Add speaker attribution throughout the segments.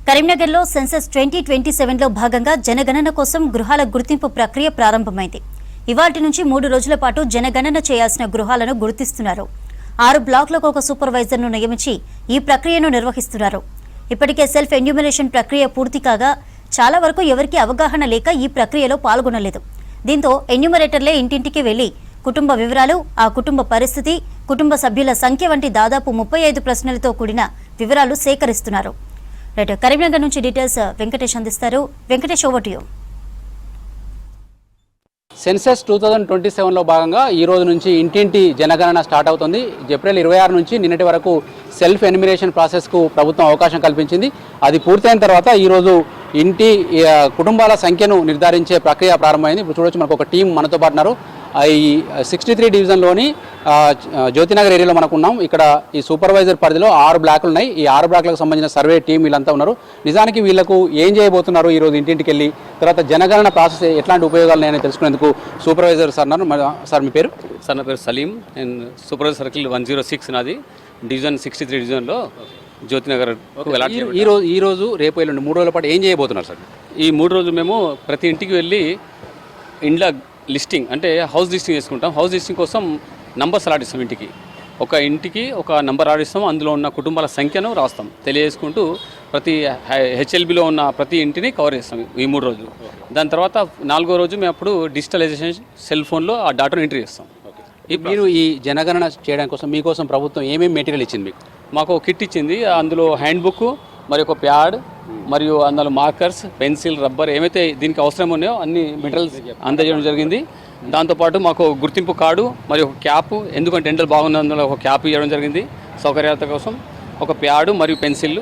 Speaker 1: కరీంనగర్లో సెన్సస్ 2027లో భాగంగా జనగణన కోసం గృహాల గుర్తింపు ప్రక్రియ ప్రారంభమైంది. ఇవాల్టి నుంచి 3 రోజుల పాటు జనగణన చేయాల్సిన గృహాలను గుర్తిస్తున్నారు. 6 బ్లాక్లకు ఒక సూపర్వైజర్ను నియమించి ఈ ప్రక్రియను నిర్వహిస్తున్నారు. ఇప్పటికే సెల్ఫ్ ఎన్యూమరేషన్ ప్రక్రియ పూర్తి కాగా చాలా వరకు ఎవరికీ అవగాహన లేక ఈ ప్రక్రియలో పాల్గొనలేదు. దీంతో ఎన్యూమరేటర్లే ఇంటింటికి వెళ్లి కుటుంబ వివరాలు, ఆ కుటుంబ పరిస్థితి, కుటుంబ సభ్యుల సంఖ్య వంటి దాదాపు 35 ప్రశ్నలతో కూడిన వివరాలు సేకరిస్తున్నారు. రైట్, కరీంనగర్ నుంచి డీటెయిల్స్ వెంకటేష్ అందిస్తారు. Venkatesh, over to you.
Speaker 2: Census 2027లో భాగంగా ఈ రోజు నుంచి ఇంటింటి జనగణన స్టార్ట్ అవుతుంది. ఏప్రిల్ 26 నుంచి నిన్నటి వరకు సెల్ఫ్ ఎన్యూమరేషన్ ప్రాసెస్కు ప్రభుత్వం అవకాశం కల్పించింది. అది పూర్తయిన తర్వాత ఈరోజు ఇంటి కుటుంబాల సంఖ్యను నిర్ధారించే ప్రక్రియ ప్రారంభమైంది. ఇప్పుడు చూడొచ్చు, మనకు ఒక టీం మనతో పాటు ఉన్నారు. ఈ 63 డివిజన్లోని జ్యోతినగర్ ఏరియాలో మనకు ఉన్నాం. ఇక్కడ ఈ సూపర్వైజర్ పరిధిలో 6 బ్లాకులు ఉన్నాయి. ఈ 6 బ్లాకులకు సంబంధించిన సర్వే టీం వీళ్ళంతా ఉన్నారు. నిజానికి వీళ్లకు ఏం చేయబోతున్నారు, ఈరోజు ఇంటింటికి వెళ్ళి తర్వాత జనగణన ప్రాసెస్ ఎట్లాంటి ఉపయోగాలు ఉన్నాయని తెలుసుకునేందుకు సూపర్వైజర్ సార్ ఉన్నారు. సార్, మీ పేరు?
Speaker 3: సార్, నా పేరు సలీం. నేను సూపర్వైజర్ సర్కిల్ 106 నాది, డివిజన్ 63 డివిజన్లో జ్యోతినగర్.
Speaker 2: ఈ రోజు రేపు ఎల్లుండి 3 రోజుల పాటు ఏం చేయబోతున్నారు సార్?
Speaker 3: ఈ 3 రోజులు మేము ప్రతి ఇంటికి వెళ్ళి ఇండ్ల లిస్టింగ్, అంటే హౌస్ లిస్టింగ్ చేసుకుంటాం. హౌస్ లిస్టింగ్ కోసం నంబర్స్ ఆడిస్తాం. ఇంటికి ఒక నంబర్ ఆడిస్తాం. అందులో ఉన్న కుటుంబాల సంఖ్యను రాస్తాం. తెలియజేసుకుంటూ ప్రతి హెచ్ఎల్బిలో ఉన్న ప్రతి ఇంటిని కవర్ చేస్తాం ఈ 3 రోజులు. దాని తర్వాత 4వ రోజు మేము అప్పుడు డిజిటలైజేషన్ సెల్ ఫోన్లో ఆ డాటాను ఎంట్రీ చేస్తాం.
Speaker 2: మీరు ఈ జనగణన చేయడం కోసం మీకోసం ప్రభుత్వం ఏమేమి మెటీరియల్ ఇచ్చింది మీకు?
Speaker 3: మాకు కిట్ ఇచ్చింది. అందులో హ్యాండ్ బుక్, మరి ఒక ప్యాడ్, మరియు అందులో మార్కర్స్, పెన్సిల్, రబ్బర్, ఏమైతే దీనికి అవసరం ఉన్నాయో అన్ని మెటీరియల్స్ అందజేయడం జరిగింది. దాంతోపాటు మాకు గుర్తింపు కార్డు మరియు ఒక క్యాప్, ఎందుకంటే ఎండలు బాగున్నందులో ఒక క్యాప్ ఇవ్వడం జరిగింది సౌకర్యాల కోసం. ఒక ప్యాడు మరియు పెన్సిల్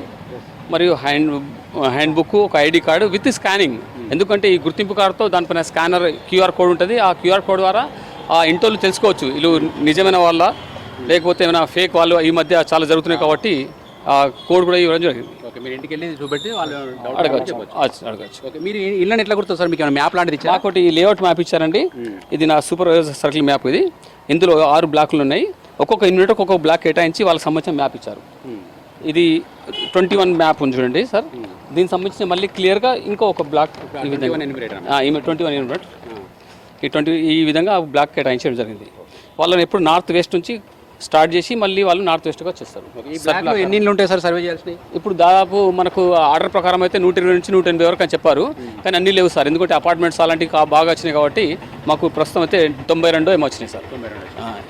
Speaker 3: మరియు హ్యాండ్ బుక్, ఒక ఐడి కార్డు విత్ స్కానింగ్. ఎందుకంటే ఈ గుర్తింపు కార్డుతో దానిపైన స్కానర్ క్యూఆర్ కోడ్ ఉంటుంది. ఆ క్యూఆర్ కోడ్ ద్వారా ఆ ఇంటోళ్ళు తెలుసుకోవచ్చు వీళ్ళు నిజమైన వాళ్ళ లేకపోతే ఏమైనా ఫేక్ వాళ్ళు ఈ మధ్య చాలా జరుగుతున్నాయి. కాబట్టి ఆ కోడ్ కూడా ఇవ్వడం జరిగింది.
Speaker 2: ఓకే, మీరు ఇంటికి వెళ్ళి చూపెట్టి వాళ్ళు
Speaker 3: అడగచ్చు.
Speaker 2: ఓకే, మీరు ఇళ్ళని ఎట్లా గుర్తుంది సార్? మీకు మ్యాప్ లాంటిది ఇచ్చారు?
Speaker 3: మాకు ఒకటి లేఅవుట్ మ్యాప్ ఇచ్చారండి. ఇది నా సూపర్వైజర్ సర్కిల్ మ్యాప్. ఇది ఇందులో 6 బ్లాకులు ఉన్నాయి. ఒక్కొక్క యూనిట్ ఒక్కొక్క బ్లాక్ కేటాయించి వాళ్ళకి సంబంధించిన మ్యాప్ ఇచ్చారు. ఇది 21 మ్యాప్ ఉంది చూడండి సార్. దీనికి సంబంధించిన మళ్ళీ క్లియర్గా ఇంకో ఒక బ్లాక్ 21 యూనిట్ ఈ విధంగా బ్లాక్ కేటాయించడం జరిగింది. వాళ్ళని ఎప్పుడు నార్త్ వెస్ట్ నుంచి స్టార్ట్ చేసి మళ్ళీ వాళ్ళు నార్త్ వెస్ట్గా వచ్చేస్తారు.
Speaker 2: ఎన్ని ఇళ్ళు ఉంటాయి సార్ సర్వే చేయాల్సినవి?
Speaker 3: ఇప్పుడు దాదాపు మనకు ఆర్డర్ ప్రకారం అయితే 120 నుంచి 180 వరకు అని చెప్పారు. కానీ అన్నీ లేవు సార్, ఎందుకంటే అపార్ట్మెంట్స్ అలాంటివి బాగా వచ్చినాయి. కాబట్టి మాకు ప్రస్తుతం అయితే 92 ఏమో వచ్చినాయి సార్.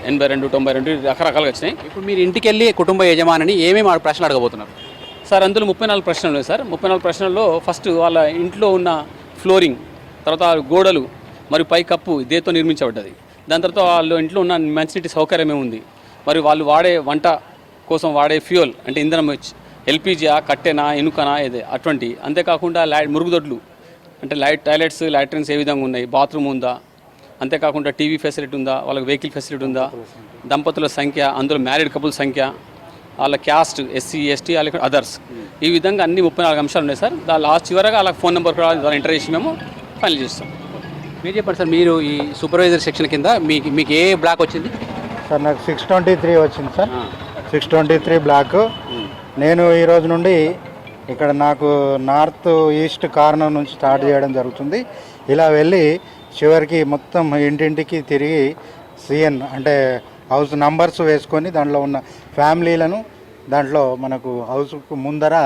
Speaker 3: 82, 92 రకరకాలుగా వచ్చినాయి.
Speaker 2: ఇప్పుడు మీరు ఇంటికి వెళ్ళి కుటుంబ యజమానిని ఏమేమి ప్రశ్నలు అడగబోతున్నారు
Speaker 3: సార్? అందులో 34 ప్రశ్నలు ఉన్నాయి సార్. 34 ప్రశ్నల్లో ఫస్ట్ వాళ్ళ ఇంట్లో ఉన్న ఫ్లోరింగ్, తర్వాత గోడలు మరియు పై కప్పు దేంతో నిర్మించబడ్డది, దాని తర్వాత వాళ్ళ ఇంట్లో ఉన్న మంచినీటి సౌకర్యం ఏముంది, మరి వాళ్ళు వాడే వంట కోసం వాడే ఫ్యూయల్ అంటే ఇంధనం ఎల్పిజియా, కట్టెనా, ఇనుకనా, ఏదే అటువంటి. అంతేకాకుండా మురుగుదొడ్లు అంటే టాయిలెట్స్, లాట్రిన్స్ ఏ విధంగా ఉన్నాయి, బాత్రూమ్ ఉందా, అంతేకాకుండా టీవీ ఫెసిలిటీ ఉందా, వాళ్ళకి వెహికల్ ఫెసిలిటీ ఉందా, దంపతుల సంఖ్య, అందులో మ్యారీడ్ కపుల్ సంఖ్య, వాళ్ళ క్యాస్ట్, ఎస్సీ, ఎస్టీ, వాళ్ళ అదర్స్, ఈ విధంగా అన్ని 34 అంశాలు ఉన్నాయి సార్. దాని లాస్ట్ చివరగా వాళ్ళకి ఫోన్ నెంబర్ కూడా దాన్ని ఎంటర్ చేసి మేము ఫైనల్ చేస్తాం.
Speaker 2: మీరు చెప్పండి సార్, మీరు ఈ సూపర్వైజర్ సెక్షన్ కింద మీకు ఏ బ్లాక్ వచ్చింది
Speaker 4: సార్? నాకు 623 వచ్చింది సార్. 623 బ్లాక్. నేను ఈరోజు నుండి ఇక్కడ నాకు నార్త్ ఈస్ట్ కార్నర్ నుంచి స్టార్ట్ చేయడం జరుగుతుంది. ఇలా వెళ్ళి చివరికి మొత్తం ఇంటింటికి తిరిగి సిఎన్ అంటే హౌస్ నంబర్స్ వేసుకొని దాంట్లో ఉన్న ఫ్యామిలీలను దాంట్లో మనకు హౌస్కు ముందర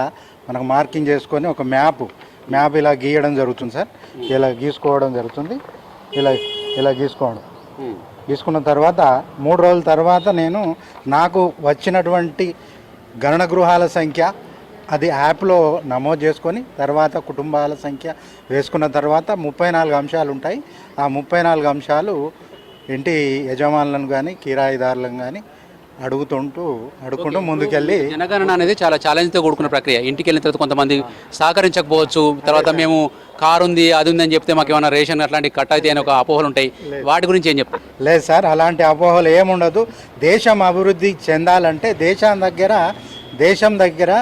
Speaker 4: మనకు మార్కింగ్ చేసుకొని ఒక మ్యాప్ ఇలా గీయడం జరుగుతుంది సార్. ఇలా గీసుకోవడం జరుగుతుంది. ఇలా గీసుకున్న తర్వాత 3 రోజుల తర్వాత నేను నాకు వచ్చినటువంటి గణన గృహాల సంఖ్య అది యాప్లో నమోదు చేసుకొని తర్వాత కుటుంబాల సంఖ్య వేసుకున్న తర్వాత 34 అంశాలు ఉంటాయి. ఆ 34 అంశాలు ఇంటి యజమానులను కానీ కిరాయిదారులను కానీ అడుగుకుంటూ ముందుకెళ్ళి.
Speaker 2: జనగణన అనేది చాలా ఛాలెంజ్తో కూడుకున్న ప్రక్రియ. ఇంటికి వెళ్ళిన తర్వాత కొంతమంది సహకరించకపోవచ్చు, తర్వాత మేము కారు ఉంది అది ఉందని చెప్తే మాకు ఏమైనా రేషన్ అట్లాంటి కట్ అయితే అని ఒక అపోహలు ఉంటాయి. వాటి గురించి ఏం చెప్తారు?
Speaker 4: లేదు సార్, అలాంటి అపోహలు ఏముండదు. దేశం అభివృద్ధి చెందాలంటే దేశం దగ్గర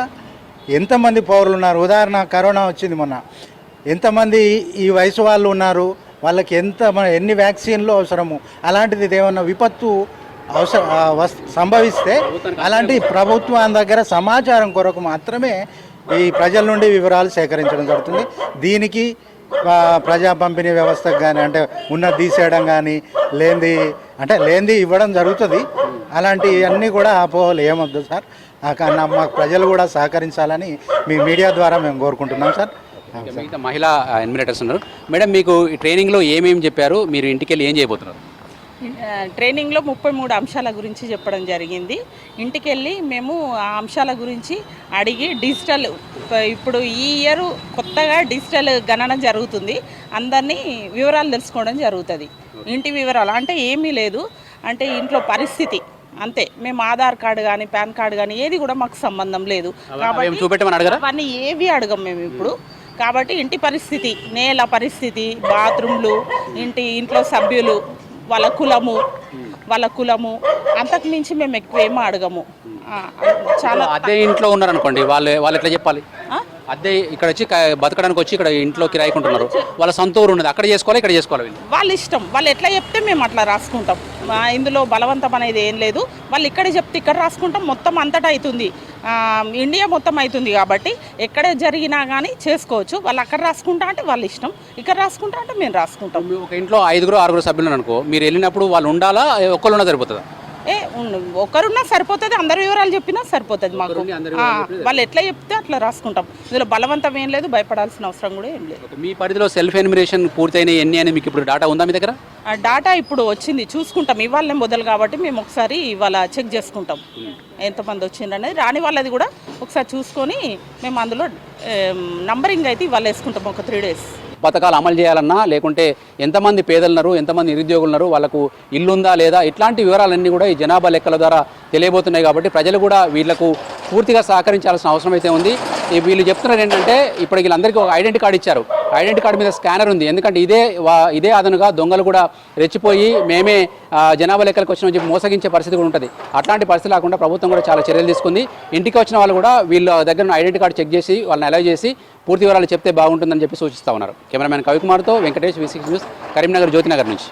Speaker 4: ఎంతమంది పౌరులు ఉన్నారు, ఉదాహరణ కరోనా వచ్చింది మొన్న, ఎంతమంది ఈ వయసు వాళ్ళు ఉన్నారు, వాళ్ళకి ఎన్ని వ్యాక్సిన్లు అవసరము, అలాంటిది ఏమన్నా విపత్తు సంభవిస్తే అలాంటి ప్రభుత్వం దగ్గర సమాచారం కొరకు మాత్రమే ఈ ప్రజల నుండి వివరాలు సేకరించడం జరుగుతుంది. దీనికి ప్రజా పంపిణీ వ్యవస్థకు కానీ అంటే ఉన్నది తీసేయడం కానీ లేనిది ఇవ్వడం జరుగుతుంది. అలాంటివన్నీ కూడా అపోహలు ఏమొద్దు సార్. మా ప్రజలు కూడా సహకరించాలని మీ మీడియా ద్వారా మేము కోరుకుంటున్నాం సార్.
Speaker 2: మిగతా మహిళా ఎన్యూమరేటర్స్ ఉన్నారు. మేడం, మీకు ఈ ట్రైనింగ్లో ఏమేమి చెప్పారు, మీరు ఇంటికి వెళ్ళి ఏం చేయబోతున్నారు?
Speaker 5: ట్రైనింగ్లో 33 అంశాల గురించి చెప్పడం జరిగింది. ఇంటికి వెళ్ళి మేము ఆ అంశాల గురించి అడిగి డిజిటల్ ఇప్పుడు ఈ ఇయర్ కొత్తగా డిజిటల్ గణన జరుగుతుంది. అందరినీ వివరాలు తెలుసుకోవడం జరుగుతుంది. ఇంటి వివరాలు అంటే ఏమీ లేదు, అంటే ఇంట్లో పరిస్థితి అంతే. మేము ఆధార్ కార్డు కానీ పాన్ కార్డు కానీ ఏది కూడా మాకు సంబంధం లేదు కాబట్టి అవన్నీ ఏవి అడగం మేము ఇప్పుడు. కాబట్టి ఇంటి పరిస్థితి, నేల పరిస్థితి, బాత్రూమ్లు, ఇంట్లో సభ్యులు, వాళ్ళ కులము అంతకు మించి మేము ఎక్కువ ఏమో అడగము.
Speaker 2: చాలా అదే ఇంట్లో ఉన్నారనుకోండి, వాళ్ళు ఎట్లా చెప్పాలి? అదే ఇక్కడ వచ్చి బతకడానికి వచ్చి ఇక్కడ ఇంట్లో కిరాయికుంటున్నారు, వాళ్ళ సొంత ఊరు ఉన్నది, అక్కడ చేసుకోవాలి ఇక్కడ చేసుకోవాలి,
Speaker 5: వాళ్ళ ఇష్టం. వాళ్ళు ఎట్లా చెప్తే మేము అట్లా రాసుకుంటాం. ఇందులో బలవంతం అనేది ఏం లేదు. వాళ్ళు ఇక్కడ చెప్తే ఇక్కడ రాసుకుంటాం. మొత్తం అంతటా అవుతుంది, ఇండియా మొత్తం అవుతుంది కాబట్టి ఎక్కడ జరిగినా కానీ చేసుకోవచ్చు. వాళ్ళు అక్కడ రాసుకుంటా అంటే వాళ్ళ ఇష్టం, ఇక్కడ రాసుకుంటా అంటే మేము రాసుకుంటాం.
Speaker 2: ఒక ఇంట్లో 5-6 సభ్యులు అనుకో, మీరు వెళ్ళినప్పుడు వాళ్ళు ఉండాలా, ఒక్కళ్ళున్నా సరిపోతుందా?
Speaker 5: ఒకరున్నా సరిపోతుంది, అందరి వివరాలు చెప్పినా సరిపోతుంది మాకు. వాళ్ళు ఎట్లా చెప్తే అట్లా రాసుకుంటాం. ఇందులో బలవంతం ఏం లేదు, భయపడాల్సిన అవసరం కూడా ఏం లేదు.
Speaker 2: మీ పరిధిలో సెల్ఫ్ ఎన్యూమరేషన్ పూర్తయిన ఎన్ని అని మీకు ఇప్పుడు డాటా ఉందా మీ దగ్గర?
Speaker 5: డాటా ఇప్పుడు వచ్చింది, చూసుకుంటాం. ఇవాళనే మొదలు కాబట్టి మేము ఒకసారి ఇవాళ చెక్ చేసుకుంటాం ఎంతమంది వచ్చిందనేది. రాని వాళ్ళది కూడా ఒకసారి చూసుకొని మేము అందులో నంబరింగ్ అయితే ఇవాళ వేసుకుంటాం ఒక 3 days.
Speaker 2: పథకాలు అమలు చేయాలన్నా, లేకుంటే ఎంతమంది పేదలు ఉన్నారు, ఎంతమంది నిరుద్యోగులు ఉన్నారు, వాళ్ళకు ఇల్లు ఉందా లేదా, ఇట్లాంటి వివరాలన్నీ కూడా ఈ జనాభా లెక్కల ద్వారా తెలియబోతున్నాయి. కాబట్టి ప్రజలు కూడా వీళ్లకు పూర్తిగా సహకరించాల్సిన అవసరం అయితే ఉంది. వీళ్ళు చెప్తున్నారు ఏంటంటే, ఇప్పుడు వీళ్ళందరికీ ఒక ఐడెంటిటీ కార్డు ఇచ్చారు. ఐడెంటిటీ కార్డు మీద స్కానర్ ఉంది. ఎందుకంటే ఇదే అదనుగా దొంగలు కూడా రెచ్చిపోయి మేమే జనాభా లెక్కలకు వచ్చిన చెప్పి మోసగించే పరిస్థితి కూడా ఉంటుంది. అట్లాంటి పరిస్థితి లేకుండా ప్రభుత్వం కూడా చాలా చర్యలు తీసుకుంది. ఇంటికి వచ్చిన వాళ్ళు కూడా వీళ్ళ దగ్గర ఐడెంటిటీ కార్డు చెక్ చేసి వాళ్ళని అలౌ చేసి పూర్తి వివరాలు చెప్తే బాగుంటుందని చెప్పి సూచిస్తూ ఉన్నారు. కెమెరామెన్ కవికుమార్తో వెంకటేష్, V6 న్యూస్, కరీంనగర్ జ్యోతినగర్ నుంచి.